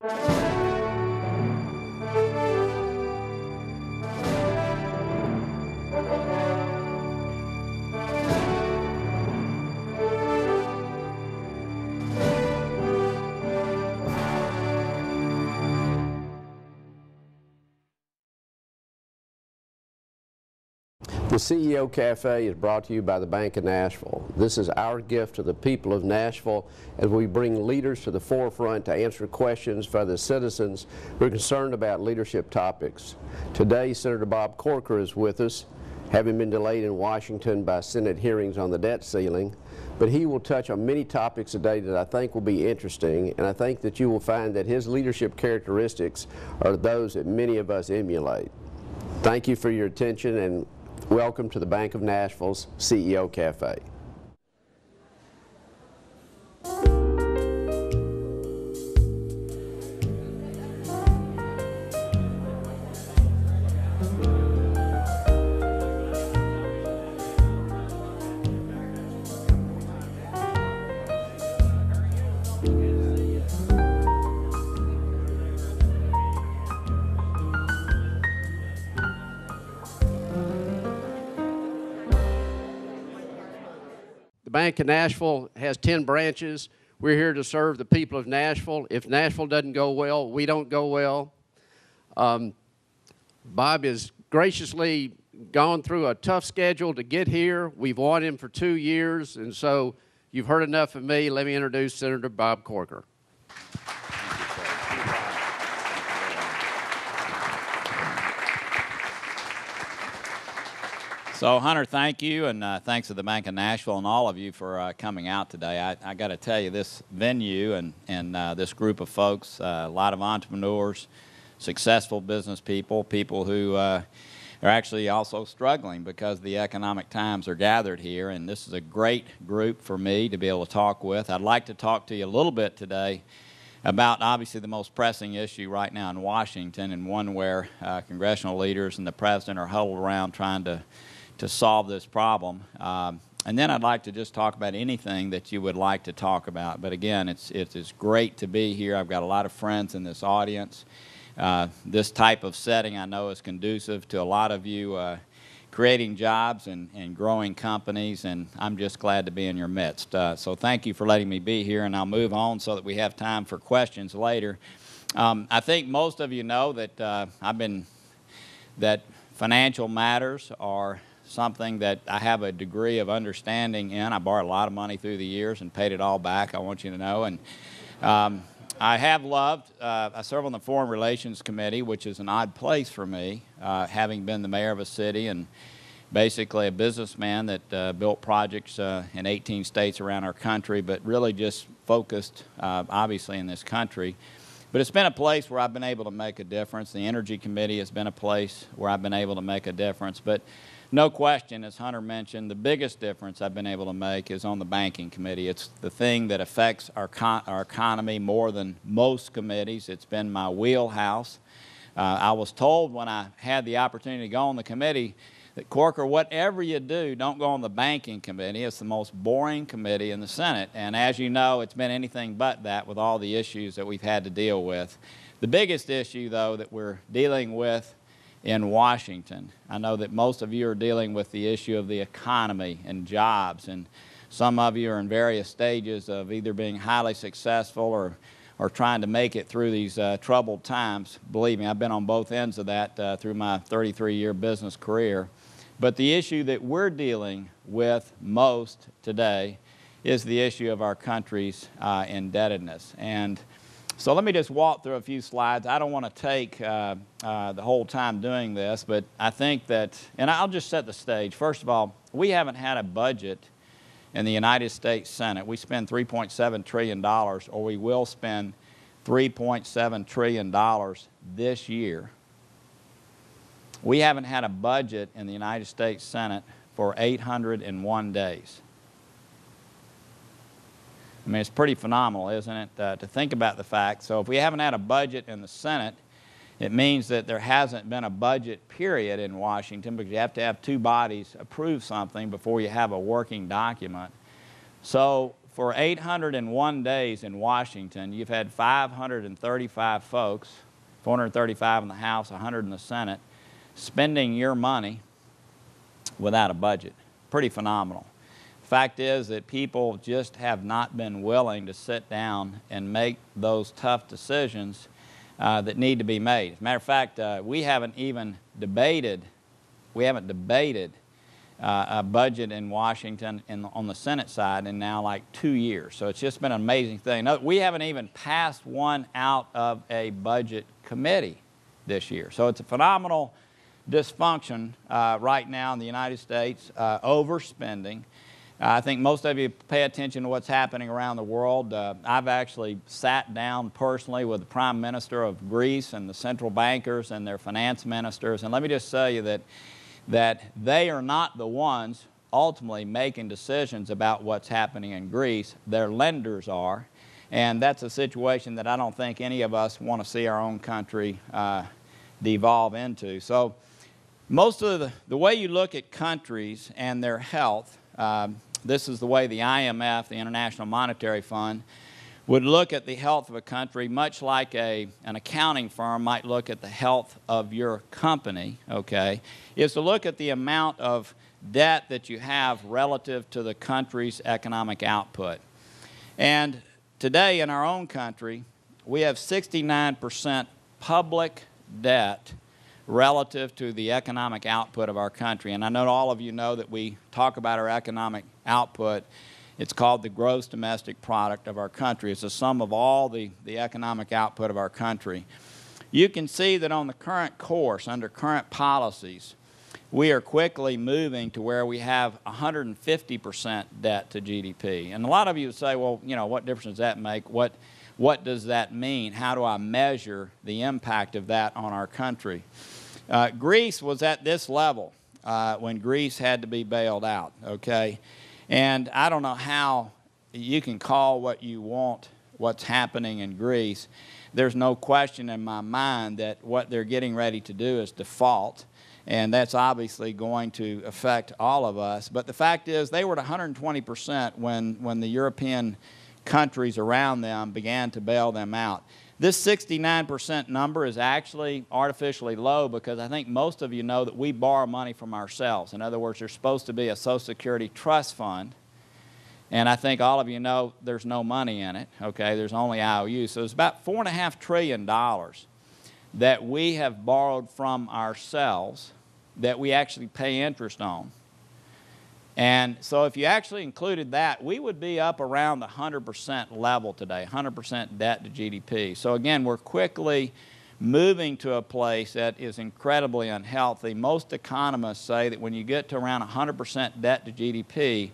The CEO Cafe is brought to you by the Bank of Nashville. This is our gift to the people of Nashville as we bring leaders to the forefront to answer questions for the citizens who are concerned about leadership topics. Today, Senator Bob Corker is with us, having been delayed in Washington by Senate hearings on the debt ceiling. But he will touch on many topics today that I think will be interesting, and I think that you will find that his leadership characteristics are those that many of us emulate. Thank you for your attention, and welcome to the Bank of Nashville's CEO Cafe. The Bank of Nashville has 10 branches. We're here to serve the people of Nashville. If Nashville doesn't go well, we don't go well. Bob has graciously gone through a tough schedule to get here. We've wanted him for 2 years, and so you've heard enough of me. Let me introduce Senator Bob Corker. So, Hunter, thank you, and thanks to the Bank of Nashville and all of you for coming out today. I got to tell you, this venue and this group of folks, a lot of entrepreneurs, successful business people, people who are actually also struggling because the economic times are gathered here, and this is a great group for me to be able to talk with. I'd like to talk to you a little bit today about obviously the most pressing issue right now in Washington, and one where congressional leaders and the president are huddled around trying to solve this problem. And then I'd like to just talk about anything that you would like to talk about. But again, it's great to be here. I've got a lot of friends in this audience. This type of setting I know is conducive to a lot of you creating jobs and growing companies, and I'm just glad to be in your midst. So thank you for letting me be here, and I'll move on so that we have time for questions later. I think most of you know that that financial matters are something that I have a degree of understanding in. I borrowed a lot of money through the years and paid it all back, I want you to know. And I have loved, I serve on the Foreign Relations Committee, which is an odd place for me, having been the mayor of a city and basically a businessman that built projects in 18 states around our country, but really just focused, obviously, in this country. But it's been a place where I've been able to make a difference. The Energy Committee has been a place where I've been able to make a difference. But no question, as Hunter mentioned, the biggest difference I've been able to make is on the Banking Committee. It's the thing that affects our economy more than most committees. It's been my wheelhouse. I was told when I had the opportunity to go on the committee that, Corker, whatever you do, don't go on the Banking Committee. It's the most boring committee in the Senate. And as you know, it's been anything but that with all the issues that we've had to deal with. The biggest issue, though, that we're dealing with in Washington, I know that most of you are dealing with the issue of the economy and jobs, and some of you are in various stages of either being highly successful or trying to make it through these troubled times. Believe me, I've been on both ends of that through my 33-year business career. But the issue that we're dealing with most today is the issue of our country's indebtedness. And so let me just walk through a few slides. I don't want to take the whole time doing this, but I think that, and I'll just set the stage. First of all, we haven't had a budget in the United States Senate. We spend $3.7 trillion, or we will spend $3.7 trillion this year. We haven't had a budget in the United States Senate for 801 days. I mean, it's pretty phenomenal, isn't it, to think about the fact. So if we haven't had a budget in the Senate, it means that there hasn't been a budget period in Washington, because you have to have two bodies approve something before you have a working document. So for 801 days in Washington, you've had 535 folks, 435 in the House, 100 in the Senate, spending your money without a budget. Pretty phenomenal. The fact is that people just have not been willing to sit down and make those tough decisions that need to be made. As a matter of fact, we haven't debated a budget in Washington on the Senate side in now like 2 years. So it's just been an amazing thing. No, we haven't even passed one out of a budget committee this year. So it's a phenomenal dysfunction right now in the United States, overspending. I think most of you pay attention to what's happening around the world. I've actually sat down personally with the Prime Minister of Greece and the central bankers and their finance ministers, and let me just tell you that they are not the ones ultimately making decisions about what's happening in Greece. Their lenders are, and that's a situation that I don't think any of us want to see our own country devolve into. So most of the way you look at countries and their health, this is the way the IMF, the International Monetary Fund, would look at the health of a country much like an accounting firm might look at the health of your company, okay, is to look at the amount of debt that you have relative to the country's economic output. And today in our own country, we have 69% public debt relative to the economic output of our country. And I know all of you know that we talk about our economic output. It's called the gross domestic product of our country. It's the sum of all the economic output of our country. You can see that on the current course, under current policies, we are quickly moving to where we have 150% debt to GDP. And a lot of you would say, well, you know, what difference does that make? What does that mean? How do I measure the impact of that on our country? Greece was at this level when Greece had to be bailed out, okay? And I don't know how you can call what you want what's happening in Greece. There's no question in my mind that what they're getting ready to do is default, and that's obviously going to affect all of us. But the fact is they were at 120% when the European countries around them began to bail them out. This 69% number is actually artificially low because I think most of you know that we borrow money from ourselves. In other words, there's supposed to be a Social Security trust fund, and I think all of you know there's no money in it, okay? There's only IOUs. So it's about $4.5 trillion that we have borrowed from ourselves that we actually pay interest on. And so if you actually included that, we would be up around the 100% level today, 100% debt to GDP. So again, we're quickly moving to a place that is incredibly unhealthy. Most economists say that when you get to around 100% debt to GDP,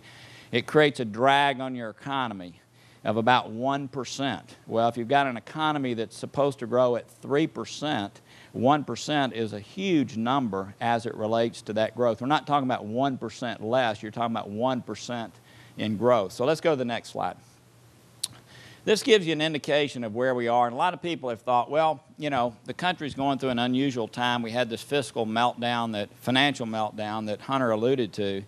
it creates a drag on your economy of about 1%. Well, if you've got an economy that's supposed to grow at 3%, 1% is a huge number as it relates to that growth. We're not talking about 1% less, you're talking about 1% in growth. So let's go to the next slide. This gives you an indication of where we are, and a lot of people have thought, well, you know, the country's going through an unusual time. We had this fiscal meltdown, financial meltdown that Hunter alluded to.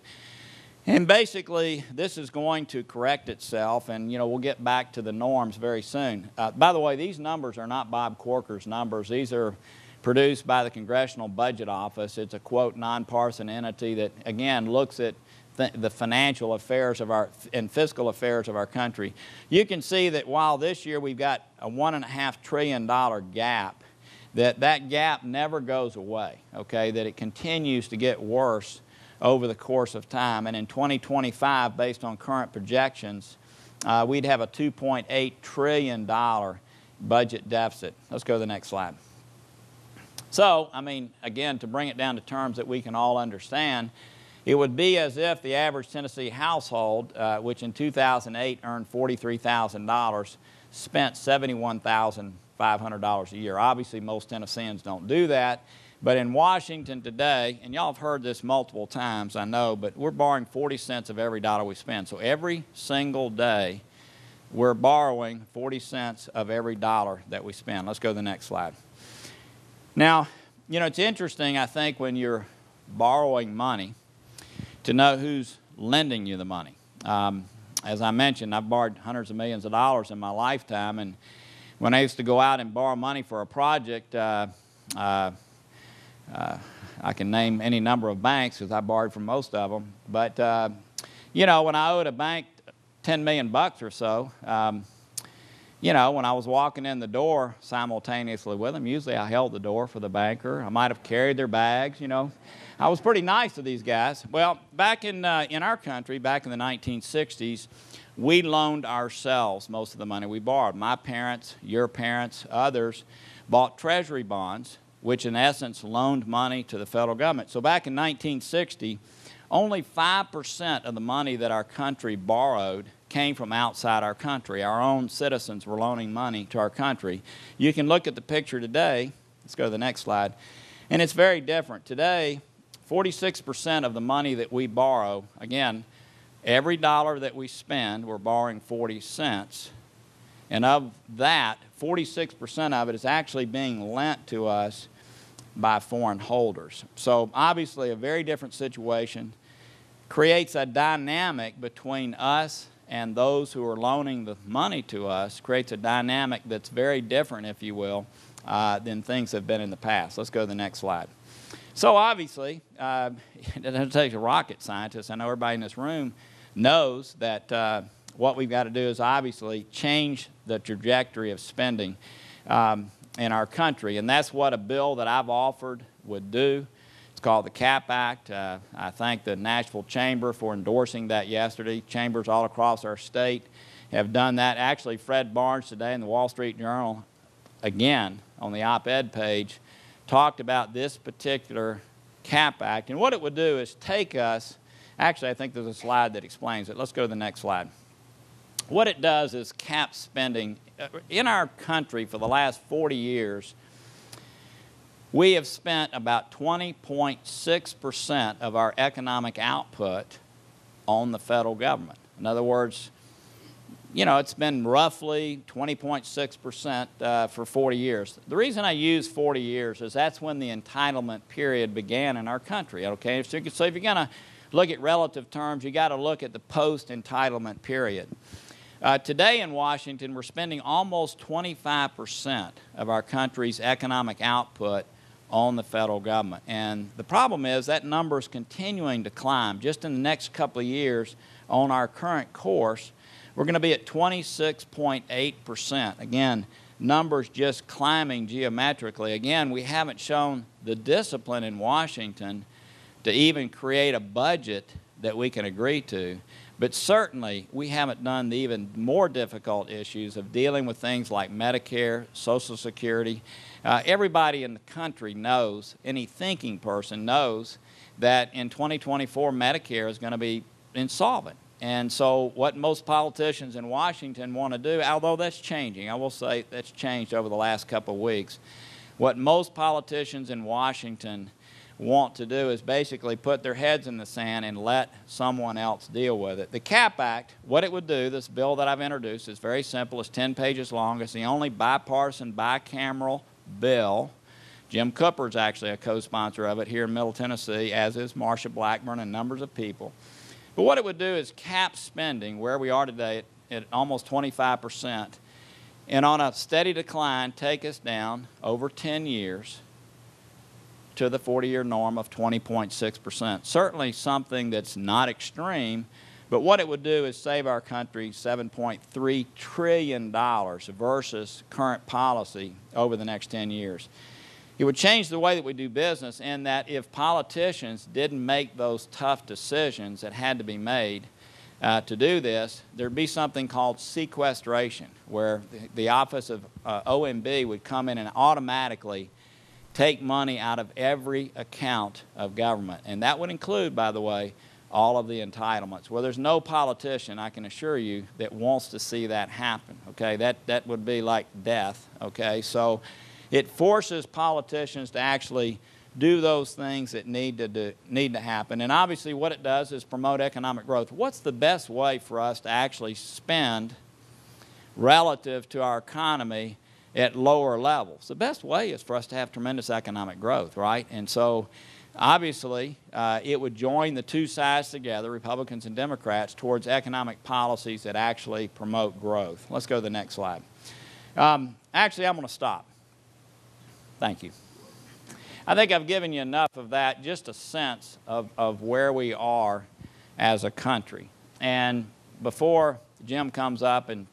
And basically, this is going to correct itself, and you know, we'll get back to the norms very soon. By the way, these numbers are not Bob Corker's numbers. These are produced by the Congressional Budget Office. It's a, quote, nonpartisan entity that, again, looks at the financial affairs of and fiscal affairs of our country. You can see that while this year we've got a $1.5 trillion gap, that gap never goes away, okay, that it continues to get worse over the course of time. And in 2025, based on current projections, we'd have a $2.8 trillion budget deficit. Let's go to the next slide. So, I mean, again, to bring it down to terms that we can all understand, it would be as if the average Tennessee household, which in 2008 earned $43,000, spent $71,500 a year. Obviously, most Tennesseans don't do that. But in Washington today, and y'all have heard this multiple times, I know, but we're borrowing 40 cents of every dollar we spend. So every single day, we're borrowing 40 cents of every dollar that we spend. Let's go to the next slide. Now, you know, it's interesting, I think, when you're borrowing money to know who's lending you the money. as I mentioned, I've borrowed hundreds of millions of dollars in my lifetime, and when I used to go out and borrow money for a project, I can name any number of banks because I borrowed from most of them. But, you know, when I owed a bank 10 million bucks or so, you know, when I was walking in the door simultaneously with them, usually I held the door for the banker. I might have carried their bags, you know. I was pretty nice to these guys. Well, back in our country, back in the 1960s, we loaned ourselves most of the money we borrowed. My parents, your parents, others bought treasury bonds, which in essence loaned money to the federal government. So back in 1960, only 5% of the money that our country borrowed came from outside our country. Our own citizens were loaning money to our country. You can look at the picture today. Let's go to the next slide. And it's very different. Today, 46% of the money that we borrow, again, every dollar that we spend, we're borrowing 40 cents. And of that, 46% of it is actually being lent to us by foreign holders. So obviously a very different situation. Creates a dynamic between us and those who are loaning the money to us, creates a dynamic that's very different, if you will, than things have been in the past. Let's go to the next slide. So obviously, it doesn't take a rocket scientist. I know everybody in this room knows that what we've got to do is obviously change the trajectory of spending in our country. And that's what a bill that I've offered would do. It's called the CAP Act. I thank the Nashville Chamber for endorsing that yesterday. Chambers all across our state have done that. Actually, Fred Barnes today in the Wall Street Journal, again, on the op-ed page, talked about this particular CAP Act. And what it would do is take us, actually I think there's a slide that explains it. Let's go to the next slide. What it does is cap spending. In our country for the last 40 years, we have spent about 20.6% of our economic output on the federal government. In other words, you know, it's been roughly 20.6% for 40 years. The reason I use 40 years is that's when the entitlement period began in our country, okay? So if you're going to look at relative terms, you got to look at the post-entitlement period. Today in Washington, we're spending almost 25% of our country's economic output on the federal government. And the problem is that number is continuing to climb. Just in the next couple of years on our current course, we're going to be at 26.8%. Again, numbers just climbing geometrically. Again, we haven't shown the discipline in Washington to even create a budget that we can agree to. But certainly, we haven't done the even more difficult issues of dealing with things like Medicare, Social Security. Everybody in the country knows, any thinking person knows, that in 2024, Medicare is going to be insolvent. And so what most politicians in Washington want to do, although that's changing, I will say that's changed over the last couple of weeks, what most politicians in Washington want to do is basically put their heads in the sand and let someone else deal with it. The CAP Act, what it would do, this bill that I've introduced, is very simple. It's 10 pages long. It's the only bipartisan, bicameral bill. Jim Cooper is actually a co-sponsor of it here in Middle Tennessee, as is Marsha Blackburn and numbers of people. But what it would do is cap spending where we are today at almost 25%, and on a steady decline take us down over 10 years to the 40-year norm of 20.6%. Certainly something that's not extreme, but what it would do is save our country $7.3 trillion versus current policy over the next 10 years. It would change the way that we do business in that if politicians didn't make those tough decisions that had to be made to do this, there'd be something called sequestration, where the office of OMB would come in and automatically take money out of every account of government. And that would include, by the way, all of the entitlements. Well, there's no politician, I can assure you, that wants to see that happen, okay? That would be like death, okay? So it forces politicians to actually do those things that need to happen. And obviously what it does is promote economic growth. What's the best way for us to actually spend relative to our economy at lower levels? The best way is for us to have tremendous economic growth, right? And so obviously, it would join the two sides together, Republicans and Democrats, towards economic policies that actually promote growth. Let's go to the next slide. Actually, I'm going to stop. Thank you. I think I've given you enough of that, just a sense of where we are as a country. And before Jim comes up and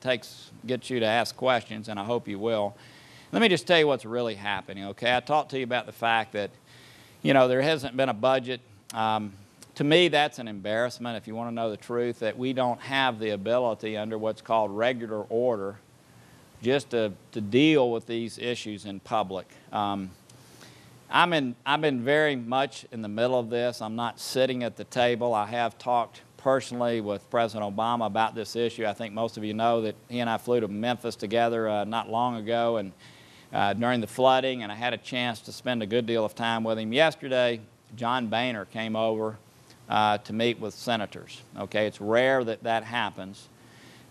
gets you to ask questions, and I hope you will, let me just tell you what's really happening, okay? I talked to you about the fact that, you know, there hasn't been a budget. To me, that's an embarrassment, if you want to know the truth, that we don't have the ability under what's called regular order just to deal with these issues in public. I've been very much in the middle of this. I'm not sitting at the table. I have talked personally with President Obama about this issue. I think most of you know that he and I flew to Memphis together not long ago and during the flooding, and I had a chance to spend a good deal of time with him. Yesterday, John Boehner came over to meet with senators. Okay, it's rare that that happens.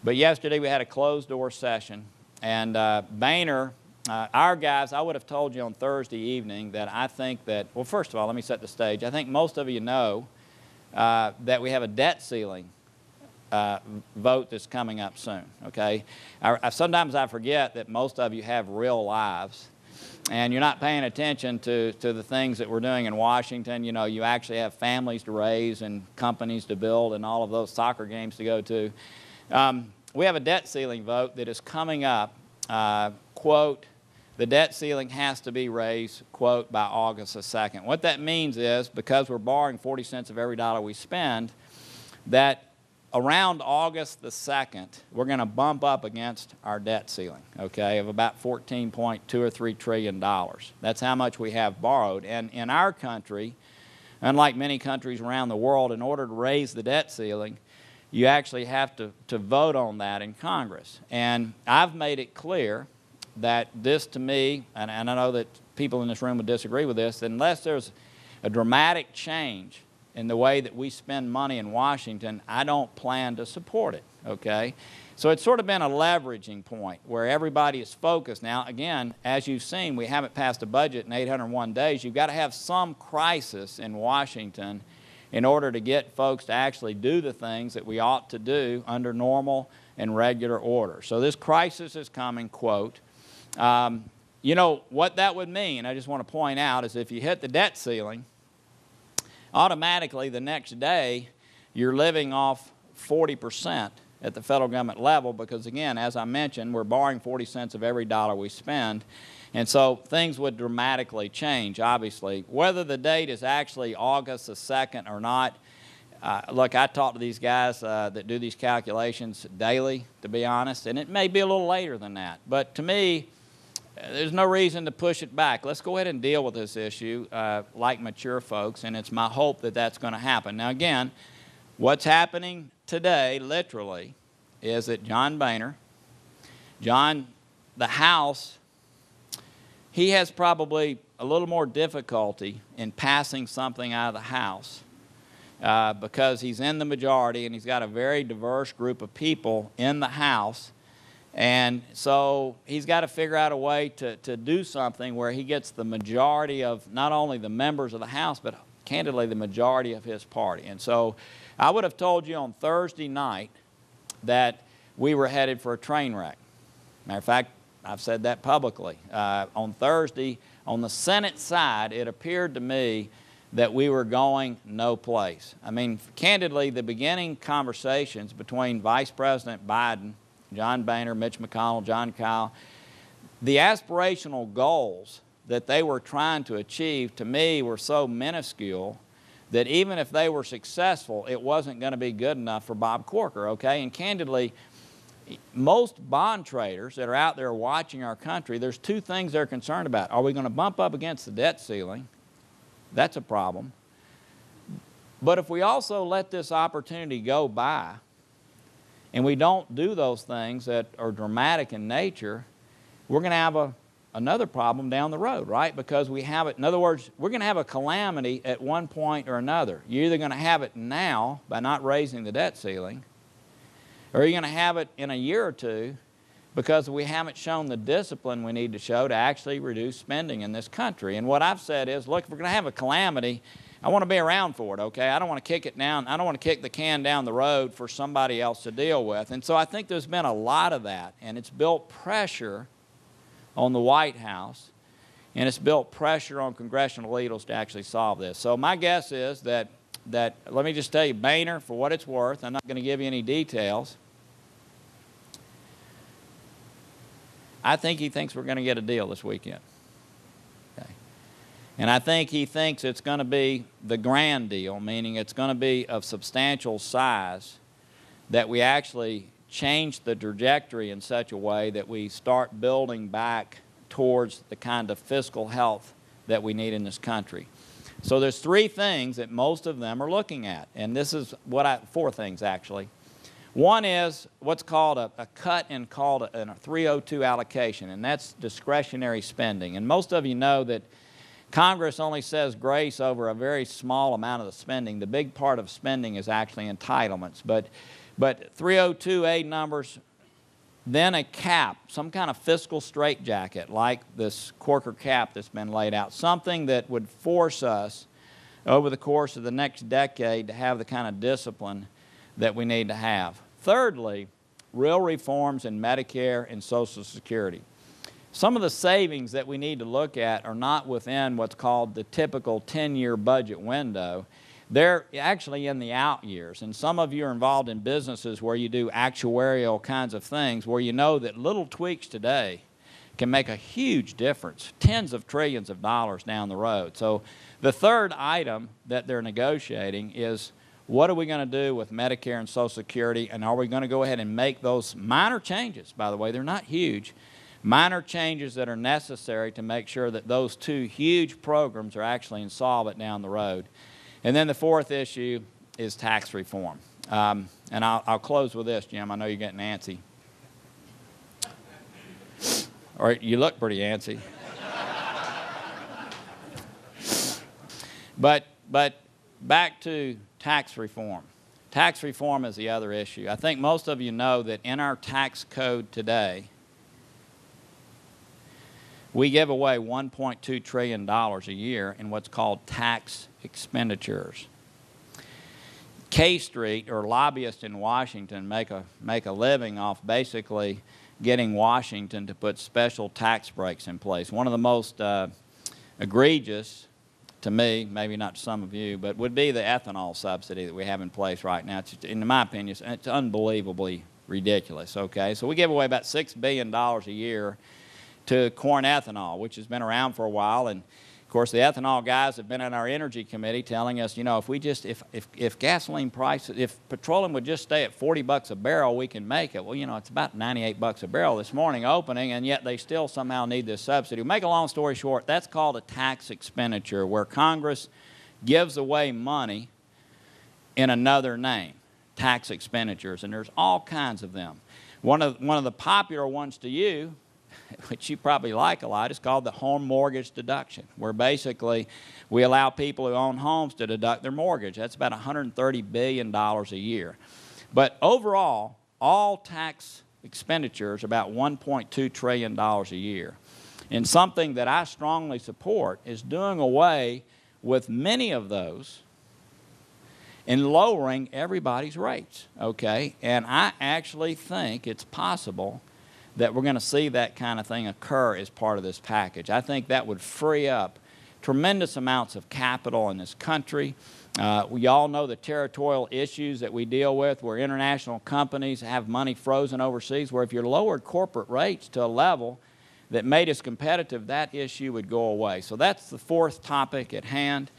But yesterday we had a closed-door session, and Boehner, our guys, I would have told you on Thursday evening that I think that, well, first of all, let me set the stage. I think most of you know that we have a debt ceiling vote that's coming up soon, okay? Sometimes I forget that most of you have real lives, and you're not paying attention to the things that we're doing in Washington. You know, you actually have families to raise and companies to build and all of those soccer games to go to. We have a debt ceiling vote that is coming up, quote, the debt ceiling has to be raised, quote, by August the 2nd. What that means is, because we're borrowing 40 cents of every dollar we spend, that around August the 2nd, we're going to bump up against our debt ceiling, okay, of about $14.2 or $3 trillion. That's how much we have borrowed. And in our country, unlike many countries around the world, in order to raise the debt ceiling, you actually have to vote on that in Congress. And I've made it clear that this, to me, and I know that people in this room would disagree with this, that unless there's a dramatic change in the way that we spend money in Washington, I don't plan to support it, okay? So it's sort of been a leveraging point where everybody is focused. Now, again, as you've seen, we haven't passed a budget in 801 days. You've got to have some crisis in Washington in order to get folks to actually do the things that we ought to do under normal and regular order. So this crisis is coming, quote. You know, what that would mean, I just want to point out, is if you hit the debt ceiling, automatically the next day you're living off 40% at the federal government level because, again, as I mentioned, we're borrowing 40 cents of every dollar we spend. And so things would dramatically change, obviously. Whether the date is actually August the 2nd or not, look, I talk to these guys that do these calculations daily, to be honest, and it may be a little later than that. But to me, there's no reason to push it back. Let's go ahead and deal with this issue like mature folks, and it's my hope that that's going to happen. Now, again, what's happening today, literally, is that John Boehner, the House, he has probably a little more difficulty in passing something out of the House because he's in the majority and he's got a very diverse group of people in the House. And so he's got to figure out a way to do something where he gets the majority of not only the members of the House, but candidly the majority of his party. And so I would have told you on Thursday night that we were headed for a train wreck. Matter of fact, I've said that publicly. On Thursday, on the Senate side, it appeared to me that we were going no place. I mean, candidly, the beginning conversations between Vice President Biden, John Boehner, Mitch McConnell, John Kyle, the aspirational goals that they were trying to achieve, to me, were so minuscule that even if they were successful, it wasn't going to be good enough for Bob Corker, okay? And candidly, most bond traders that are out there watching our country, there's two things they're concerned about. Are we going to bump up against the debt ceiling? That's a problem. But if we also let this opportunity go by and we don't do those things that are dramatic in nature, we're going to have another problem down the road, right? Because we have it, in other words, we're going to have a calamity at one point or another. You're either going to have it now by not raising the debt ceiling, or you're going to have it in a year or two because we haven't shown the discipline we need to show to actually reduce spending in this country. And what I've said is, look, if we're going to have a calamity, I want to be around for it, okay? I don't want to kick it down. I don't want to kick the can down the road for somebody else to deal with. And so I think there's been a lot of that, and it's built pressure on the White House, and it's built pressure on congressional leaders to actually solve this. So my guess is that let me just tell you, Boehner, for what it's worth, I'm not going to give you any details, I think he thinks we're going to get a deal this weekend. Okay. And I think he thinks it's going to be the grand deal, meaning it's going to be of substantial size, that we actually change the trajectory in such a way that we start building back towards the kind of fiscal health that we need in this country. So there's three things that most of them are looking at, and this is four things actually. One is what's called a cut and called a 302 allocation, and that's discretionary spending. And most of you know that Congress only says grace over a very small amount of the spending. The big part of spending is actually entitlements. But 302A numbers, then a cap, some kind of fiscal straitjacket like this Corker cap that's been laid out, something that would force us over the course of the next decade to have the kind of discipline that we need to have. Thirdly, real reforms in Medicare and Social Security. Some of the savings that we need to look at are not within what's called the typical 10-year budget window. They're actually in the out years. And some of you are involved in businesses where you do actuarial kinds of things, where you know that little tweaks today can make a huge difference, tens of trillions of dollars down the road. So the third item that they're negotiating is, what are we going to do with Medicare and Social Security, and are we going to go ahead and make those minor changes? By the way, they're not huge. Minor changes that are necessary to make sure that those two huge programs are actually insolvent down the road. And then the fourth issue is tax reform. And I'll close with this, Jim. I know you're getting antsy. Or you look pretty antsy. But back to tax reform. Tax reform is the other issue. I think most of you know that in our tax code today, we give away $1.2 trillion a year in what's called tax expenditures. K Street, or lobbyists in Washington, make a living off basically getting Washington to put special tax breaks in place. One of the most egregious, to me, maybe not to some of you, but would be the ethanol subsidy that we have in place right now. It's, in my opinion, it's unbelievably ridiculous, okay? So we give away about $6 billion a year to corn ethanol, which has been around for a while. And of course, the ethanol guys have been in our energy committee telling us, you know, if gasoline prices, if petroleum would just stay at 40 bucks a barrel, we can make it. Well, you know, it's about 98 bucks a barrel this morning opening, and yet they still somehow need this subsidy. Make a long story short, that's called a tax expenditure, where Congress gives away money in another name, tax expenditures, and there's all kinds of them. One of the popular ones to you, which you probably like a lot, is called the home mortgage deduction, where basically we allow people who own homes to deduct their mortgage. That's about $130 billion a year. But overall, all tax expenditures are about $1.2 trillion a year. And something that I strongly support is doing away with many of those and lowering everybody's rates, okay? And I actually think it's possible that we're going to see that kind of thing occur as part of this package. I think that would free up tremendous amounts of capital in this country. We all know the territorial issues that we deal with, where international companies have money frozen overseas, where if you lowered corporate rates to a level that made us competitive, that issue would go away. So that's the fourth topic at hand.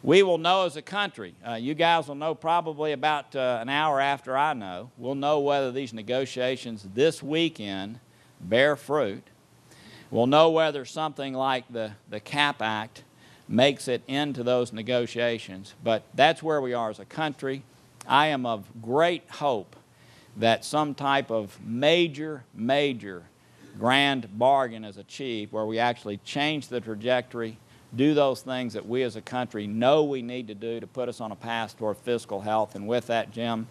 We will know as a country, you guys will know probably about an hour after I know, we'll know whether these negotiations this weekend bear fruit. We'll know whether something like the CAP Act makes it into those negotiations. But that's where we are as a country. I am of great hope that some type of major grand bargain is achieved, where we actually change the trajectory, do those things that we as a country know we need to do to put us on a path toward fiscal health. And with that, Jim,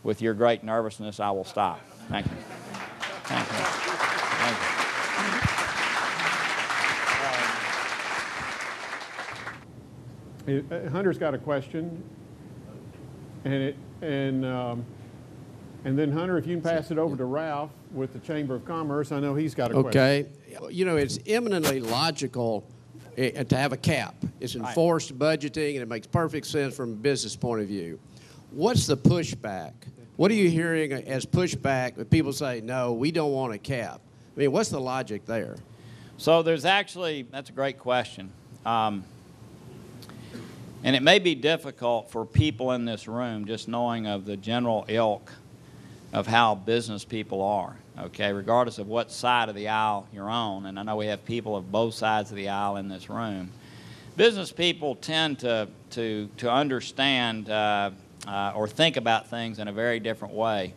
with your great nervousness, I will stop. Thank you. Thank you. Hunter's got a question, and then Hunter, if you can pass it over to Ralph with the Chamber of Commerce, I know he's got a question. Okay. You know, it's eminently logical to have a cap. It's enforced budgeting, and it makes perfect sense from a business point of view. What's the pushback? What are you hearing as pushback when people say, no, we don't want a cap? I mean, what's the logic there? So there's actually, that's a great question. And it may be difficult for people in this room just knowing of the general ilk of how business people are, okay, regardless of what side of the aisle you're on. And I know we have people of both sides of the aisle in this room. Business people tend to understand or think about things in a very different way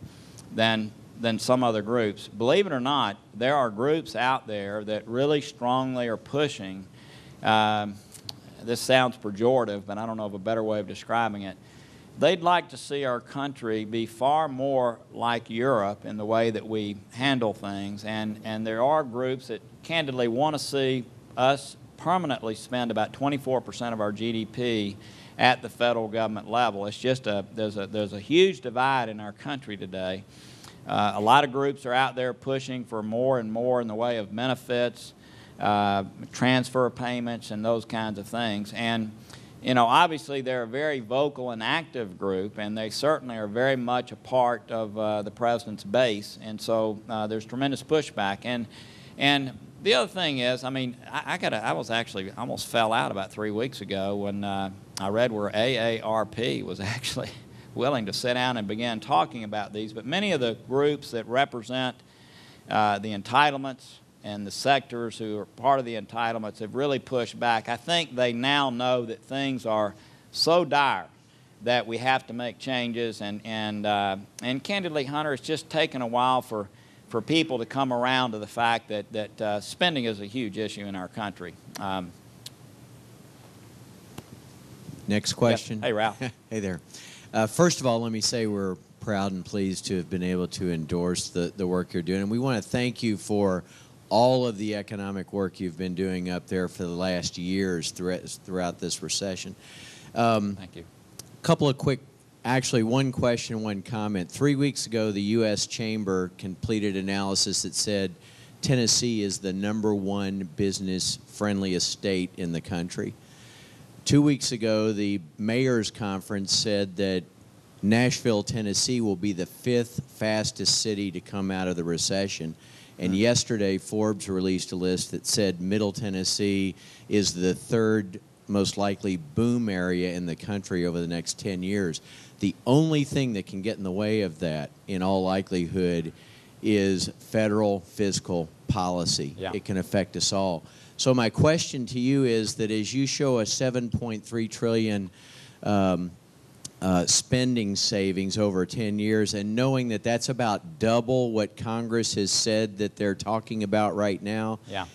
than some other groups. Believe it or not, there are groups out there that really strongly are pushing this sounds pejorative, but I don't know of a better way of describing it. They'd like to see our country be far more like Europe in the way that we handle things, and there are groups that candidly want to see us permanently spend about 24% of our GDP at the federal government level. It's just there's a huge divide in our country today. A lot of groups are out there pushing for more and more in the way of benefits, transfer payments, and those kinds of things. And, you know, obviously they're a very vocal and active group, and they certainly are very much a part of the president's base. And so there's tremendous pushback. And the other thing is, I mean, I was actually almost fell out about 3 weeks ago when I read where AARP was actually willing to sit down and begin talking about these. But many of the groups that represent the entitlements and the sectors who are part of the entitlements have really pushed back. I think they now know that things are so dire that we have to make changes. And candidly, Hunter, it's just taken a while for people to come around to the fact that spending is a huge issue in our country. Next question. Yeah. Hey, Ralph. Hey there. First of all, let me say we're proud and pleased to have been able to endorse the work you're doing. And we want to thank you for all of the economic work you've been doing up there for the last years throughout this recession. Thank you. A couple of quick, actually one question, one comment. 3 weeks ago, the U.S. Chamber completed analysis that said Tennessee is the #1 business-friendliest state in the country. 2 weeks ago, the Mayor's Conference said that Nashville, Tennessee will be the 5th fastest city to come out of the recession. And yesterday, Forbes released a list that said Middle Tennessee is the 3rd most likely boom area in the country over the next 10 years. The only thing that can get in the way of that, in all likelihood, is federal fiscal policy. Yeah. It can affect us all. So my question to you is that as you show a $7.3 trillion spending savings over 10 years, and knowing that that's about double what Congress has said that they're talking about right now, Yeah.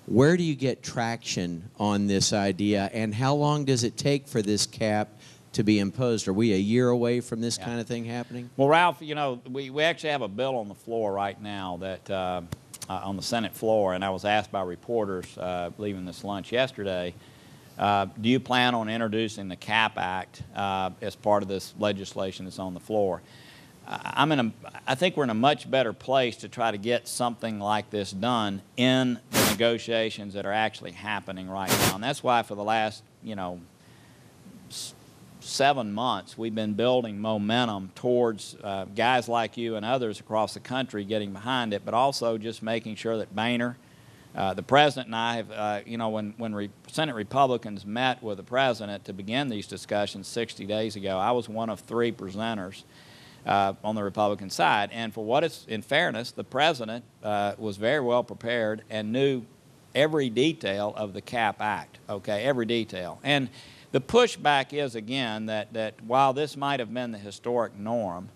where do you get traction on this idea, and how long does it take for this cap to be imposed? Are we a year away from this kind of thing happening? Well, Ralph, you know, we actually have a bill on the floor right now that on the Senate floor, and I was asked by reporters leaving this lunch yesterday, do you plan on introducing the CAP Act as part of this legislation that's on the floor? I think we're in a much better place to try to get something like this done in the negotiations that are actually happening right now. And that's why for the last, 7 months we've been building momentum towards guys like you and others across the country getting behind it, but also just making sure that Boehner, the President and I have, when Senate Republicans met with the President to begin these discussions 60 days ago, I was one of 3 presenters on the Republican side. And for what it's, in fairness, the President was very well prepared and knew every detail of the CAP Act, okay, every detail. And the pushback is, again, that while this might have been the historic norm,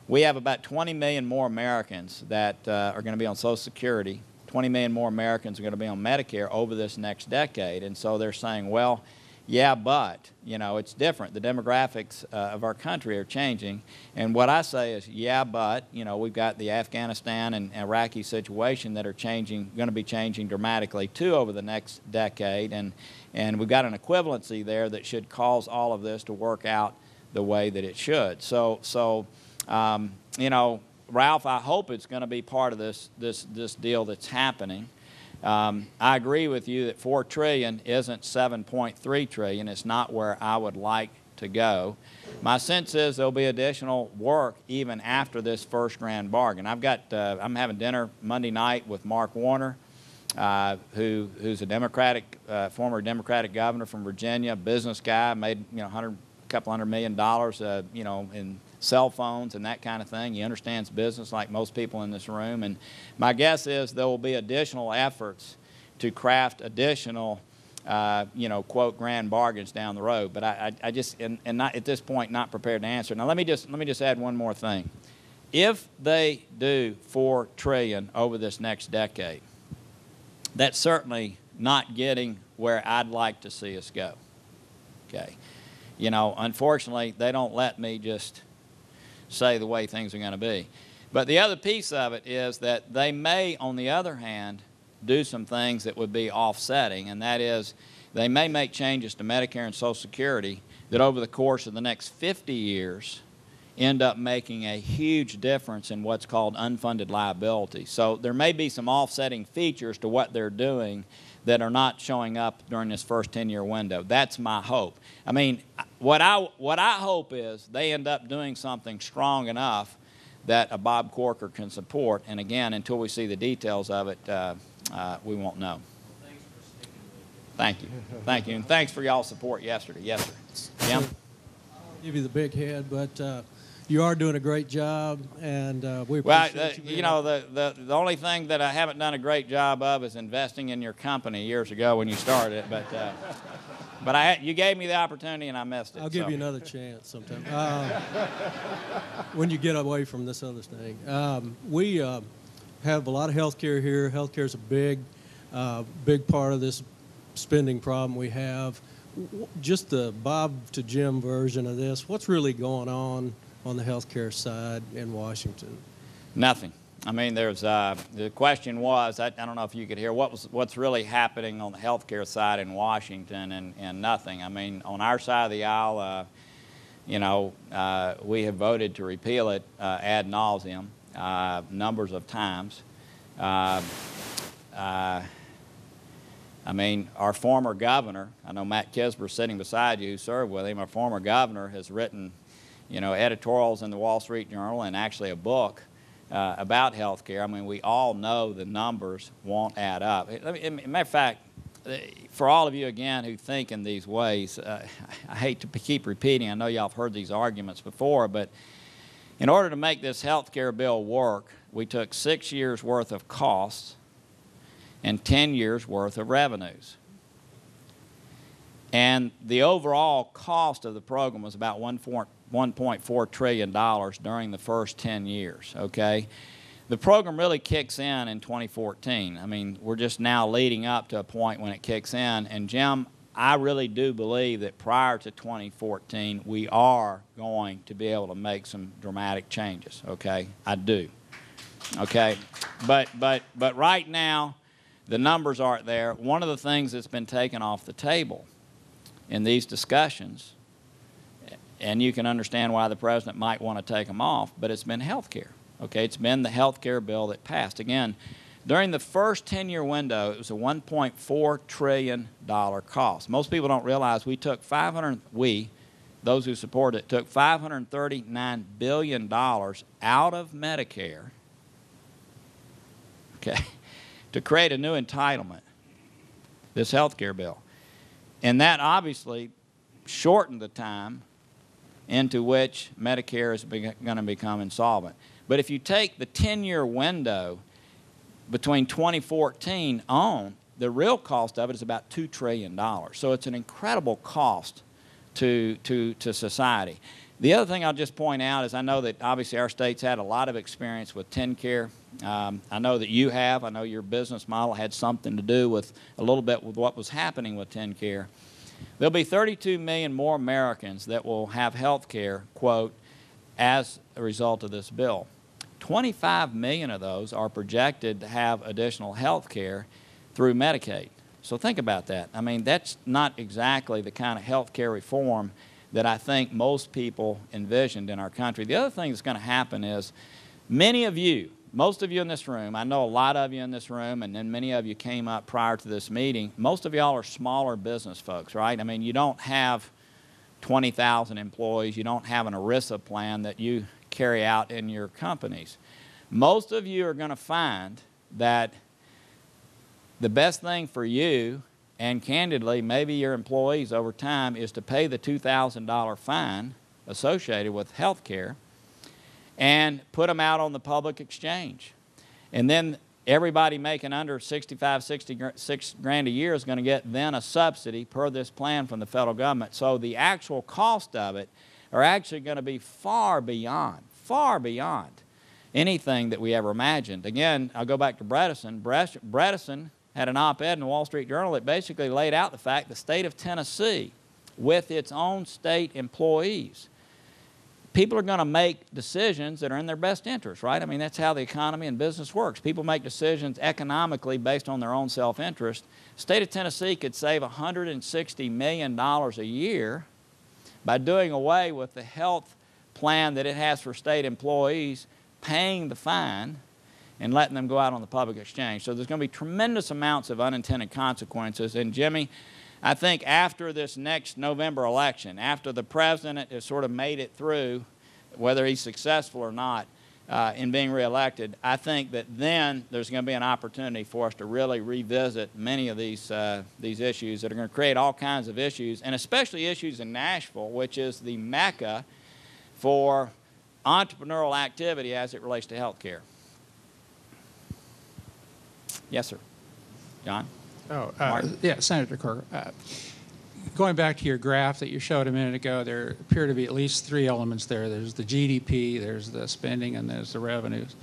we have about 20 million more Americans that are going to be on Social Security. 20 million more Americans are going to be on Medicare over this next decade. And so they're saying, well, yeah, but, you know, it's different. The demographics of our country are changing. And what I say is, yeah, but, you know, we've got the Afghanistan and Iraqi situation that are changing, going to be changing dramatically too over the next decade. And we've got an equivalency there that should cause all of this to work out the way that it should. So you know, Ralph, I hope it's going to be part of this deal that's happening. I agree with you that $4 trillion isn't $7.3 trillion. It's not where I would like to go. My sense is there'll be additional work even after this first grand bargain. I'm having dinner Monday night with Mark Warner, who's a former Democratic governor from Virginia, business guy, made, you know, a couple $100 million, you know, in cell phones and that kind of thing. He understands business like most people in this room. And my guess is there will be additional efforts to craft additional, you know, quote, grand bargains down the road. But I just, and not at this point, not prepared to answer. Now let me just add one more thing. If they do $4 trillion over this next decade, that's certainly not getting where I'd like to see us go. Okay. You know, unfortunately, they don't let me just say the way things are going to be. But the other piece of it is that they may, on the other hand, do some things that would be offsetting, and that is they may make changes to Medicare and Social Security that over the course of the next 50 years end up making a huge difference in what's called unfunded liability. So there may be some offsetting features to what they're doing that are not showing up during this first 10-year window. That's my hope. I mean, what I hope is they end up doing something strong enough that a BobCorker can support. And again, until we see the details of it, we won't know. Thank you. Thank you. And thanks for y'all's support yesterday. Yes, sir. Jim? I'll give you the big head, but you are doing a great job, and we appreciate you. You know, the only thing that I haven't done a great job of is investing in your company years ago when you started it. But you gave me the opportunity and I missed it. I'll give you another chance sometime when you get away from this other thing. We have a lot of health care here. Health care is a big part of this spending problem we have. Just the Bob to Jim version of this, what's really going on the healthcare side in Washington? Nothing. I mean, there's the question was, I don't know if you could hear, what's really happening on the healthcare side in Washington, and nothing. I mean, on our side of the aisle, you know, we have voted to repeal it ad nauseum numbers of times. I mean, our former governor, I know Matt Kisber's sitting beside you, who served with him, our former governor has written, you know, editorials in the Wall Street Journal and actually a book about health care. I mean, we all know the numbers won't add up. Matter of fact, for all of you, again, who think in these ways, I hate to keep repeating, I know y'all have heard these arguments before, but in order to make this health care bill work, we took 6 years' worth of costs and 10 years' worth of revenues. And the overall cost of the program was about $1.4 trillion during the first 10 years, okay? The program really kicks in 2014. I mean, we're just now leading up to a point when it kicks in. And Jim, I really do believe that prior to 2014, we are going to be able to make some dramatic changes, okay? I do, okay? But right now, the numbers aren't there. One of the things that's been taken off the table in these discussions, and you can understand why the president might want to take them off, but it's been health care. Okay, it's been the health care bill that passed. Again, during the first 10-year window, it was a $1.4 trillion cost. Most people don't realize those who supported it, took $539 billion out of Medicare, okay, to create a new entitlement, this health care bill. And that obviously shortened the time into which Medicare is going to become insolvent. But if you take the 10-year window between 2014 on, the real cost of it is about $2 trillion. So it's an incredible cost to society. The other thing I'll just point out is I know that obviously our state's had a lot of experience with TennCare. I know that you have. I know your business model had something to do with a little bit with what was happening with TennCare. There'll be 32 million more Americans that will have health care, quote, as a result of this bill. 25 million of those are projected to have additional health care through Medicaid. So think about that. I mean, that's not exactly the kind of health care reform that I think most people envisioned in our country. The other thing that's going to happen is many of you, most of you in this room, I know a lot of you in this room, and then many of you came up prior to this meeting, most of y'all are smaller business folks, right? I mean, you don't have 20,000 employees. You don't have an ERISA plan that you carry out in your companies. Most of you are going to find that the best thing for you, and candidly, maybe your employees over time, is to pay the $2,000 fine associated with health care and put them out on the public exchange. And then everybody making under 66 grand a year is going to get then a subsidy per this plan from the federal government. So the actual cost of it are actually going to be far beyond anything that we ever imagined. Again, I'll go back to Bredesen. Bredesen had an op-ed in the Wall Street Journal that basically laid out the fact the state of Tennessee, with its own state employees, people are going to make decisions that are in their best interest, right? I mean, that's how the economy and business works. People make decisions economically based on their own self-interest. The state of Tennessee could save $160 million a year by doing away with the health plan that it has for state employees, paying the fine, and letting them go out on the public exchange. So there's going to be tremendous amounts of unintended consequences. And Jimmy, I think after this next November election, after the president has sort of made it through, whether he's successful or not in being reelected, I think that then there's going to be an opportunity for us to really revisit many of these issues that are going to create all kinds of issues, and especially issues in Nashville, which is the mecca for entrepreneurial activity as it relates to health care. Yes, sir. John? Yeah, Senator Corker. Going back to your graph that you showed a minute ago, there appear to be at least three elements there. There's the GDP, there's the spending, and there's the revenues.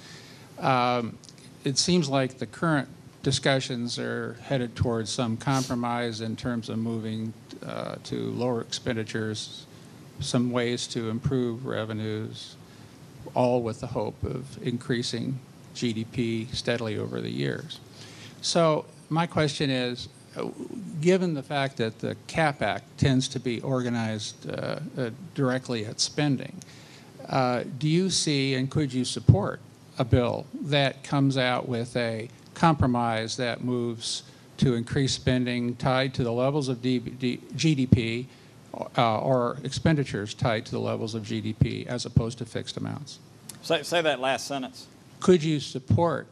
It seems like the current discussions are headed towards some compromise in terms of moving to lower expenditures, some ways to improve revenues, all with the hope of increasing GDP steadily over the years. So my question is, given the fact that the CAP Act tends to be organized directly at spending, do you see and could you support a bill that comes out with a compromise that moves to increase spending tied to the levels of GDP or expenditures tied to the levels of GDP as opposed to fixed amounts? Say that last sentence. Could you support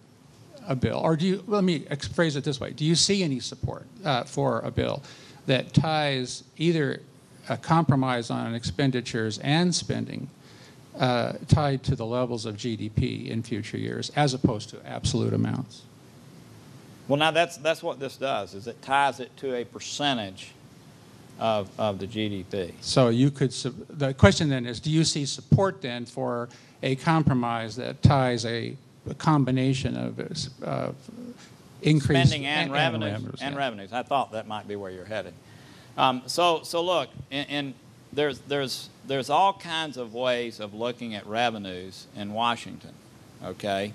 a bill, or do you, let me phrase it this way, do you see any support for a bill that ties either a compromise on expenditures and spending tied to the levels of GDP in future years as opposed to absolute amounts? Well, now that's what this does, is it ties it to a percentage of the GDP. So you could, the question then is, do you see support then for a compromise that ties a combination of increase spending and revenues. I thought that might be where you're headed. So look, and there's all kinds of ways of looking at revenues in Washington. Okay,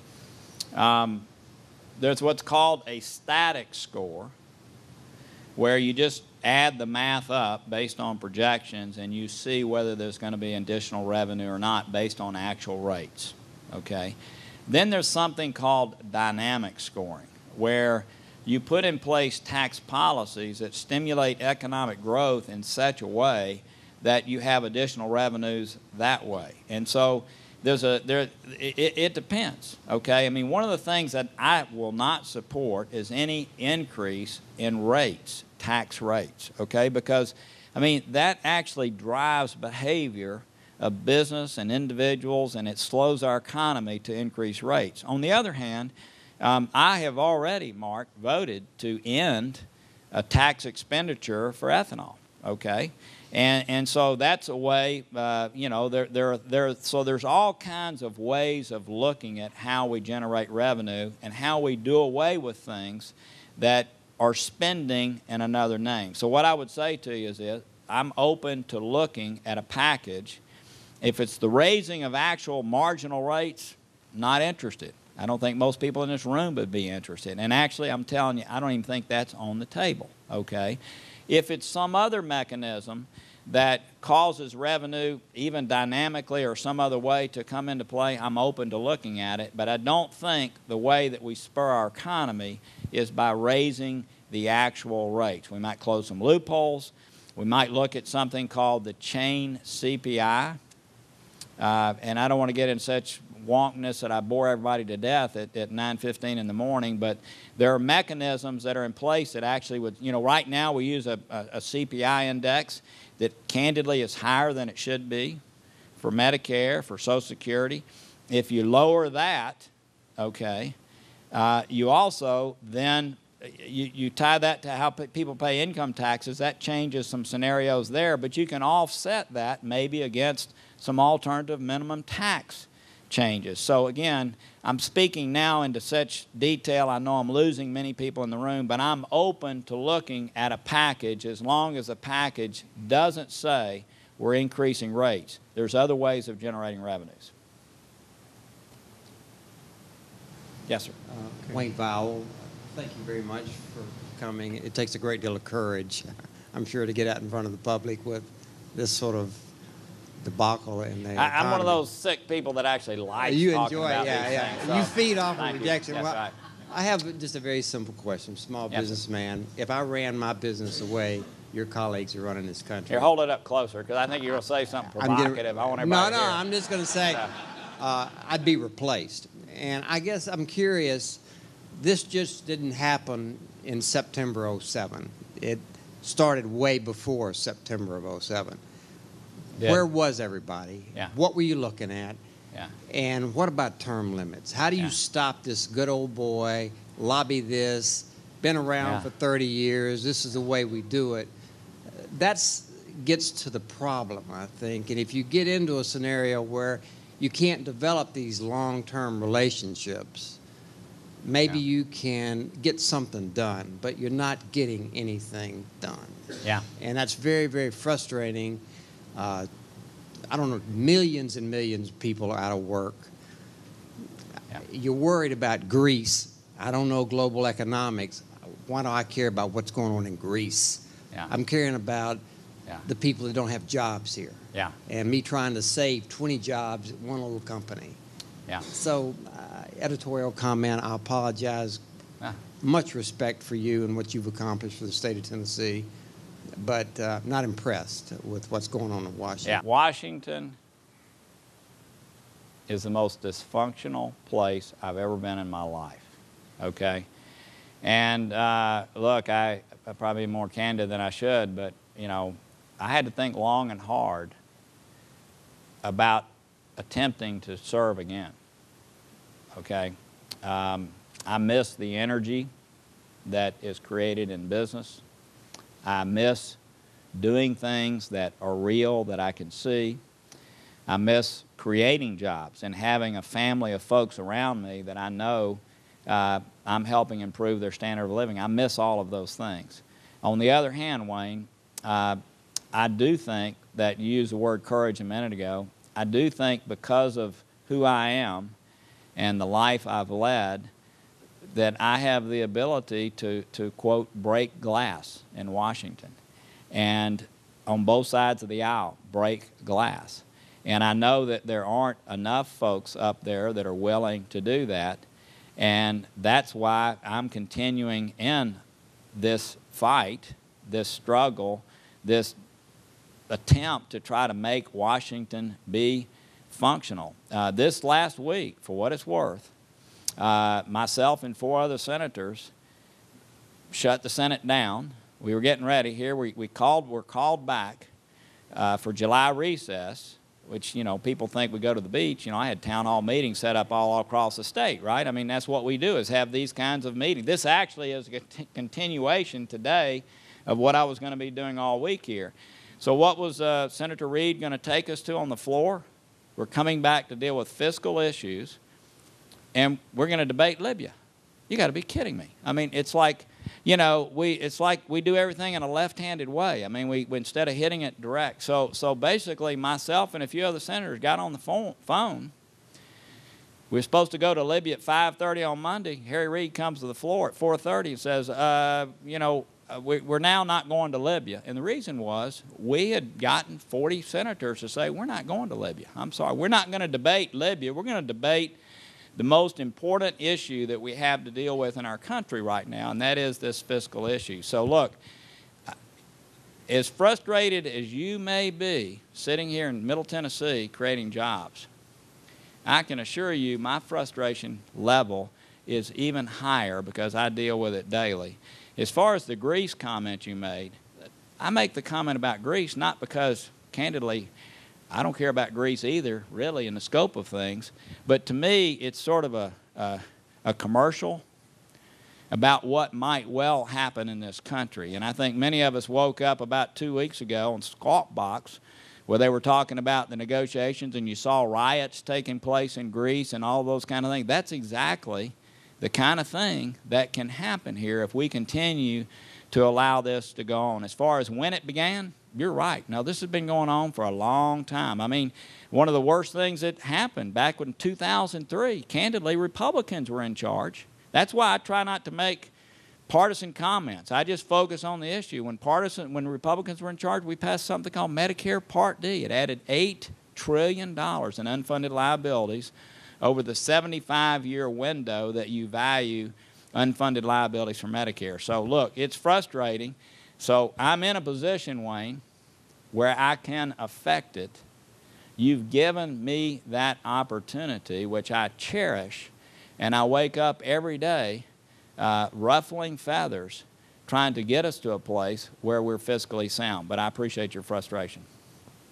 there's what's called a static score, where you just add the math up based on projections and you see whether there's going to be additional revenue or not based on actual rates. Okay. Then there's something called dynamic scoring, where you put in place tax policies that stimulate economic growth in such a way that you have additional revenues that way. And so it depends, okay? I mean, one of the things that I will not support is any increase in rates, tax rates, okay? Because, I mean, that actually drives behavior of business and individuals, and it slows our economy to increase rates. On the other hand, I have already, Mark, voted to end a tax expenditure for ethanol, okay? And so that's a way, you know, so there's all kinds of ways of looking at how we generate revenue and how we do away with things that or spending in another name. So what I would say to you is this: I'm open to looking at a package. If it's the raising of actual marginal rates, not interested. I don't think most people in this room would be interested. And actually, I'm telling you, I don't even think that's on the table, okay? If it's some other mechanism that causes revenue, even dynamically or some other way, to come into play, I'm open to looking at it. But I don't think the way that we spur our economy is by raising the actual rates. We might close some loopholes. We might look at something called the chain CPI. And I don't want to get in such wonkness that I bore everybody to death at 9:15 in the morning, but there are mechanisms that are in place that actually would, you know, right now we use a CPI index that candidly is higher than it should be for Medicare, for Social Security. If you lower that, okay, you also then you tie that to how people pay income taxes. That changes some scenarios there, but you can offset that maybe against some alternative minimum tax changes. So again, I'm speaking now into such detail. I know I'm losing many people in the room, but I'm open to looking at a package as long as the package doesn't say we're increasing rates. There's other ways of generating revenues. Yes, sir. Wayne Vowell, thank you very much for coming. It takes a great deal of courage, I'm sure, to get out in front of the public with this sort of debacle in the economy. I'm one of those sick people that actually likes talking about these things. So You feed off of thank you. rejection. Yes, Well, right. I have just a very simple question. Small Yes, sir. businessman, if I ran my business the way your colleagues are running this country. Here, hold it up closer, because I think you're going to say something provocative. I want everybody to hear. I'm just going to say I'd be replaced. And I guess I'm curious, this just didn't happen in September of '07. It started way before September of '07. Yeah. Where was everybody? Yeah. What were you looking at? Yeah. And what about term limits? How do you stop this good old boy, lobby this, been around for 30 years, this is the way we do it? That gets to the problem, I think. And if you get into a scenario where you can't develop these long-term relationships, maybe you can get something done, but you're not getting anything done. Yeah. And that's very, very frustrating. I don't know, millions and millions of people are out of work. Yeah. You're worried about Greece. I don't know global economics. Why do I care about what's going on in Greece? Yeah. I'm caring about the people that don't have jobs here. Yeah. And me trying to save 20 jobs at one little company. Yeah. So, editorial comment, I apologize. Much respect for you and what you've accomplished for the state of Tennessee, but not impressed with what's going on in Washington. Yeah. Washington is the most dysfunctional place I've ever been in my life, okay? And look, I'm probably more candid than I should, but, you know, I had to think long and hard about attempting to serve again, okay? I miss the energy that is created in business. I miss doing things that are real, that I can see. I miss creating jobs and having a family of folks around me that I know I'm helping improve their standard of living. I miss all of those things. On the other hand, Wayne, I do think that you used the word courage a minute ago. I do think because of who I am and the life I've led, that I have the ability to quote, break glass in Washington. And on both sides of the aisle, break glass. And I know that there aren't enough folks up there that are willing to do that. And that's why I'm continuing in this fight, this struggle, this attempt to try to make Washington be functional. This last week, for what it's worth, myself and 4 other senators shut the Senate down. We were getting ready here. We're called back for July recess, which, you know, people think we go to the beach. You know, I had town hall meetings set up all across the state, right? I mean, that's what we do, is have these kinds of meetings. This actually is a continuation today of what I was going to be doing all week here. So what was Senator Reid going to take us to on the floor? We're coming back to deal with fiscal issues, and we're going to debate Libya. You got to be kidding me. I mean, it's like you know, it's like we do everything in a left-handed way. I mean, we instead of hitting it direct. So basically, myself and a few other senators got on the phone. We were supposed to go to Libya at 5:30 on Monday. Harry Reid comes to the floor at 4:30 and says, you know, we're now not going to Libya. And the reason was we had gotten 40 senators to say, we're not going to Libya. I'm sorry, we're not going to debate Libya. We're going to debate the most important issue that we have to deal with in our country right now, and that is this fiscal issue. So look, as frustrated as you may be sitting here in Middle Tennessee creating jobs, I can assure you my frustration level is even higher because I deal with it daily. As far as the Greece comment you made, I make the comment about Greece not because, candidly, I don't care about Greece either, really, in the scope of things, but to me it's sort of a commercial about what might well happen in this country. And I think many of us woke up about 2 weeks ago on Squawk Box where they were talking about the negotiations and you saw riots taking place in Greece and all those kind of things. That's exactly the kind of thing that can happen here if we continue to allow this to go on. As far as when it began, you're right. Now, this has been going on for a long time. I mean, one of the worst things that happened back in 2003, candidly, Republicans were in charge. That's why I try not to make partisan comments. I just focus on the issue. When Republicans were in charge, we passed something called Medicare Part D. It added $8 trillion in unfunded liabilities over the 75-year window that you value unfunded liabilities for Medicare. So look, it's frustrating. So I'm in a position, Wayne, where I can affect it. You've given me that opportunity, which I cherish, and I wake up every day ruffling feathers, trying to get us to a place where we're fiscally sound. But I appreciate your frustration.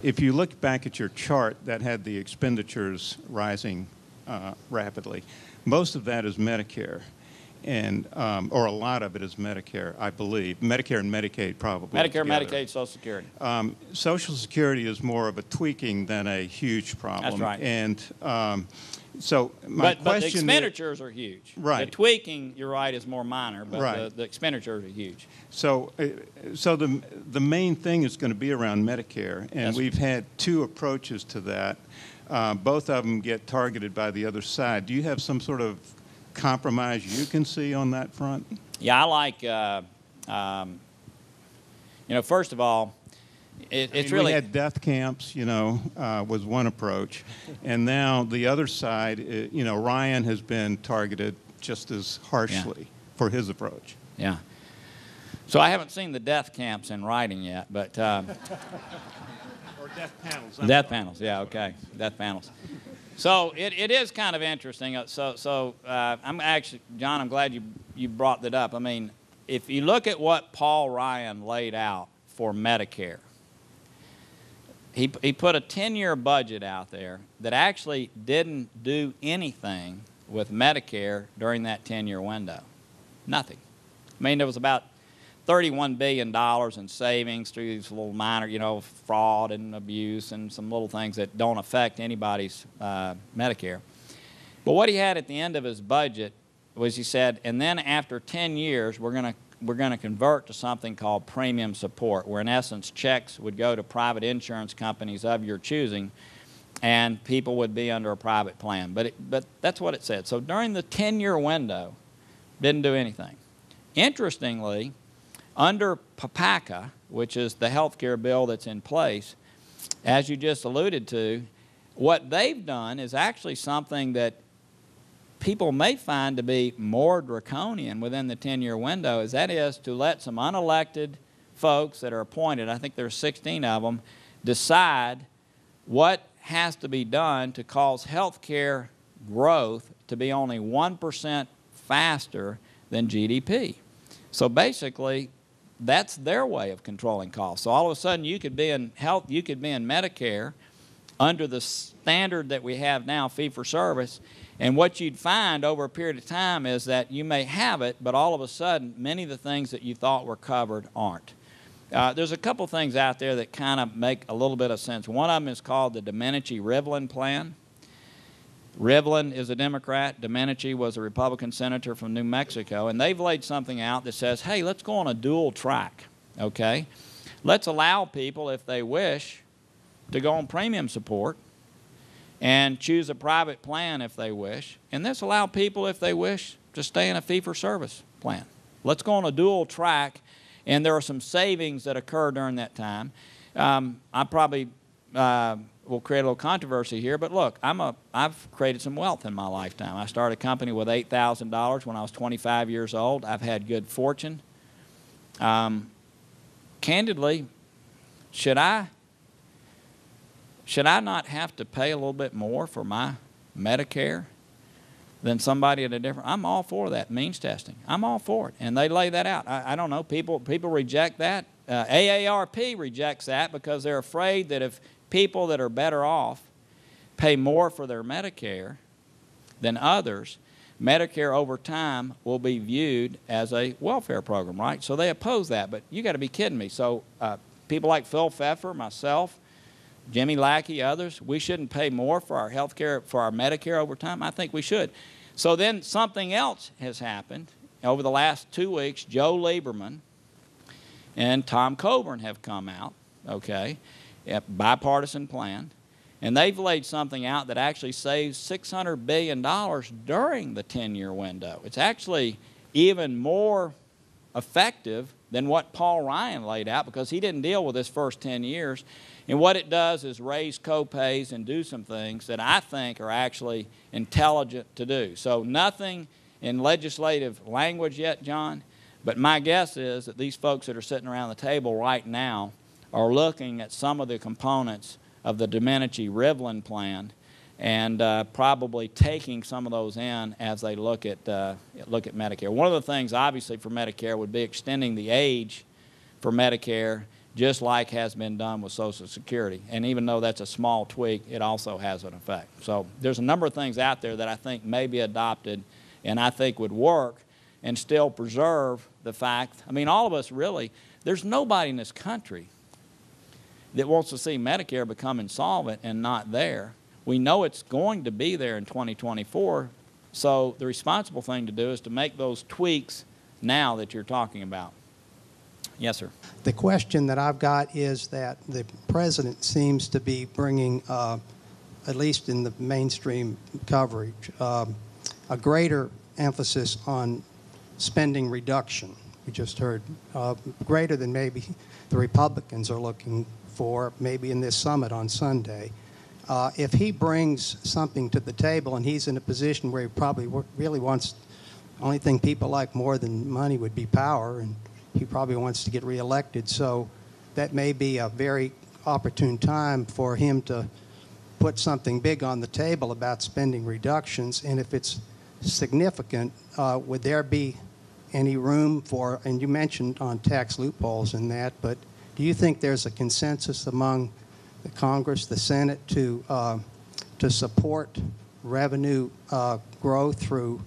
If you look back at your chart that had the expenditures rising rapidly, most of that is Medicare, and or a lot of it is Medicare, I believe. Medicare and Medicaid probably. Medicare, together. Medicaid, Social Security. Social Security is more of a tweaking than a huge problem. That's right. And so my question but the expenditures are huge. Right. The tweaking, you're right, is more minor, but right. the expenditures are huge. So, the main thing is going to be around Medicare, and Yes. we've had two approaches to that. Both of them get targeted by the other side. Do you have some sort of compromise you can see on that front? Yeah, I like, you know, first of all, it's really... We had death camps, you know, was one approach. And now the other side, you know, Ryan has been targeted just as harshly for his approach. Yeah. So I haven't seen the death camps in writing yet, but... Or death panels. Death panels, yeah, okay, death panels. So it is kind of interesting. I'm actually, John, I'm glad you brought that up. I mean, if you look at what Paul Ryan laid out for Medicare, he put a 10-year budget out there that actually didn't do anything with Medicare during that 10-year window. Nothing. I mean, there was about $31 billion in savings through these little minor, you know, fraud and abuse and some little things that don't affect anybody's Medicare. But what he had at the end of his budget was he said, and then after 10 years, we're going to convert to something called premium support, where in essence checks would go to private insurance companies of your choosing, and people would be under a private plan. But that's what it said. So during the 10-year window, didn't do anything. Interestingly, under PPACA, which is the health care bill that's in place, as you just alluded to, what they've done is actually something that people may find to be more draconian within the 10-year window, is that is to let some unelected folks that are appointed, I think there's 16 of them, decide what has to be done to cause health care growth to be only 1% faster than GDP. So basically, that's their way of controlling costs. So all of a sudden, you could be in health, you could be in Medicare under the standard that we have now, fee-for-service, and what you'd find over a period of time is that you may have it, but all of a sudden, many of the things that you thought were covered aren't. There's a couple things out there that kind of make a little bit of sense. One of them is called the Domenici-Rivlin plan. Rivlin is a Democrat. Domenici was a Republican senator from New Mexico. And they've laid something out that says, hey, let's go on a dual track, okay? Let's allow people, if they wish, to go on premium support and choose a private plan if they wish. And let's allow people, if they wish, to stay in a fee-for-service plan. Let's go on a dual track. And there are some savings that occur during that time. I probably will create a little controversy here, but look, I've created some wealth in my lifetime. I started a company with $8,000 when I was 25 years old. I've had good fortune. Candidly, should I not have to pay a little bit more for my Medicare than somebody at a different? I'm all for that means testing. I'm all for it, and they lay that out. I don't know. People reject that. AARP rejects that because they're afraid that if people that are better off pay more for their Medicare than others, Medicare over time will be viewed as a welfare program, right? So they oppose that. But you got to be kidding me. So people like Phil Pfeffer, myself, Jimmy Lackey, others, we shouldn't pay more for our health care, for our Medicare over time? I think we should. So then something else has happened. Over the last 2 weeks, Joe Lieberman and Tom Coburn have come out, okay, a bipartisan plan, and they've laid something out that actually saves $600 billion during the 10-year window. It's actually even more effective than what Paul Ryan laid out because he didn't deal with this first 10 years. And what it does is raise co-pays and do some things that I think are actually intelligent to do. So nothing in legislative language yet, John, but my guess is that these folks that are sitting around the table right now are looking at some of the components of the Domenici-Rivlin plan and probably taking some of those in as they look at Medicare. One of the things, obviously, for Medicare would be extending the age for Medicare, just like has been done with Social Security. And even though that's a small tweak, it also has an effect. So there's a number of things out there that I think may be adopted and I think would work and still preserve the fact, I mean, all of us really, there's nobody in this country that wants to see Medicare become insolvent and not there. We know it's going to be there in 2024, so the responsible thing to do is to make those tweaks now that you're talking about. Yes, sir. The question that I've got is that the president seems to be bringing, at least in the mainstream coverage, a greater emphasis on spending reduction. We just heard greater than maybe the Republicans are looking for, maybe in this summit on Sunday. If he brings something to the table and he's in a position where he probably really wants, the only thing people like more than money would be power, and he probably wants to get reelected, so that may be a very opportune time for him to put something big on the table about spending reductions. And if it's significant, would there be any room for, and you mentioned on tax loopholes and that, but do you think there's a consensus among the Congress, the Senate, to support revenue growth through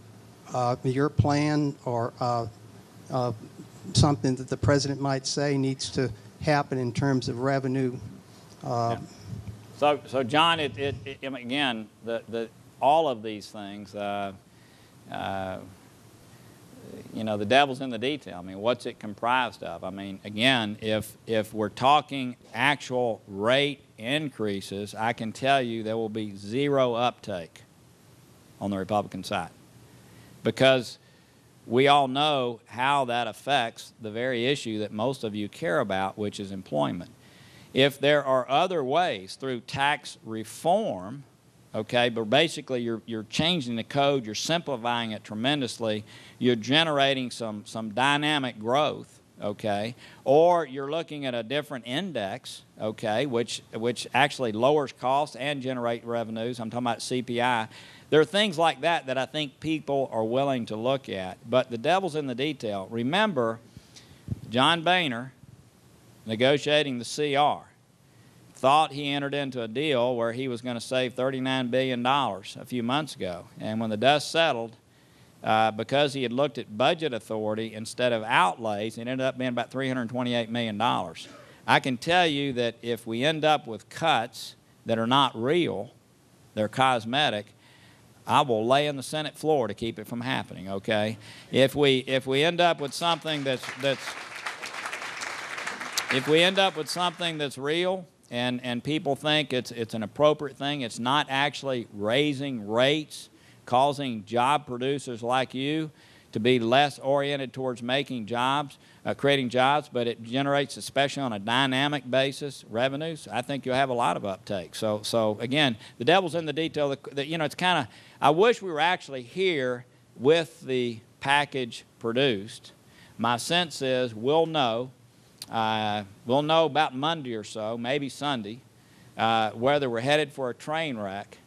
your plan, or something that the president might say needs to happen in terms of revenue? Yeah. So John, again, all of these things, you know, the devil's in the detail. I mean, what's it comprised of? I mean, again, if we're talking actual rate increases, I can tell you there will be zero uptake on the Republican side, because we all know how that affects the very issue that most of you care about, which is employment. If there are other ways through tax reform, okay, but basically you're changing the code, you're simplifying it tremendously, you're generating some dynamic growth, okay, or you're looking at a different index, okay, which actually lowers costs and generate revenues. I'm talking about CPI. There are things like that that I think people are willing to look at, but the devil's in the detail. Remember, John Boehner, negotiating the CR, thought he entered into a deal where he was going to save $39 billion a few months ago. And when the dust settled, because he had looked at budget authority instead of outlays, it ended up being about $328 million. I can tell you that if we end up with cuts that are not real, they're cosmetic, I will lay on the Senate floor to keep it from happening, okay? If we end up with something that's real and people think it's an appropriate thing, it's not actually raising rates, causing job producers like you to be less oriented towards making jobs, creating jobs, but it generates, especially on a dynamic basis, revenues, I think you'll have a lot of uptake. So again, the devil's in the detail. You know, it's kind of, I wish we were actually here with the package produced. My sense is we'll know about Monday or so, maybe Sunday, whether we're headed for a train wreck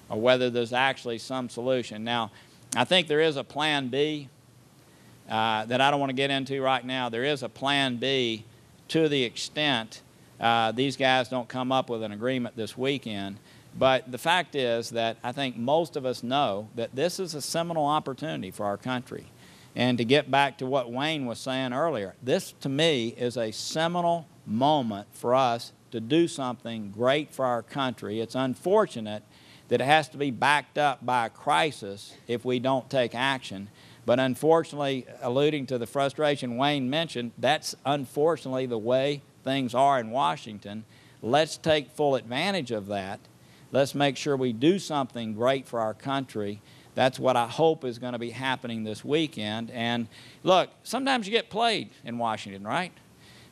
or whether there's actually some solution. Now, I think there is a plan B that I don't want to get into right now. There is a plan B to the extent these guys don't come up with an agreement this weekend. But the fact is that I think most of us know that this is a seminal opportunity for our country. And to get back to what Wayne was saying earlier, this to me is a seminal moment for us to do something great for our country. It's unfortunate that it has to be backed up by a crisis if we don't take action. But unfortunately, alluding to the frustration Wayne mentioned, that's unfortunately the way things are in Washington. Let's take full advantage of that. Let's make sure we do something great for our country. That's what I hope is going to be happening this weekend. And look, sometimes you get played in Washington, right?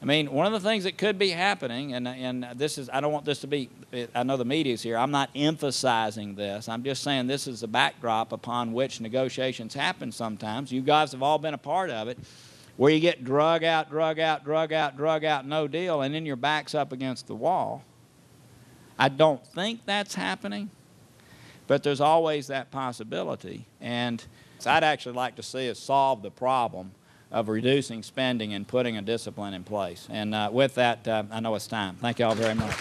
I mean, one of the things that could be happening, and this is, I don't want this to be, I know the media's here, I'm not emphasizing this. I'm just saying this is the backdrop upon which negotiations happen sometimes. You guys have all been a part of it, where you get drug out, no deal, and then your back's up against the wall. I don't think that's happening, but there's always that possibility. And I'd actually like to see us solve the problem of reducing spending and putting a discipline in place. And with that, I know it's time. Thank you all very much.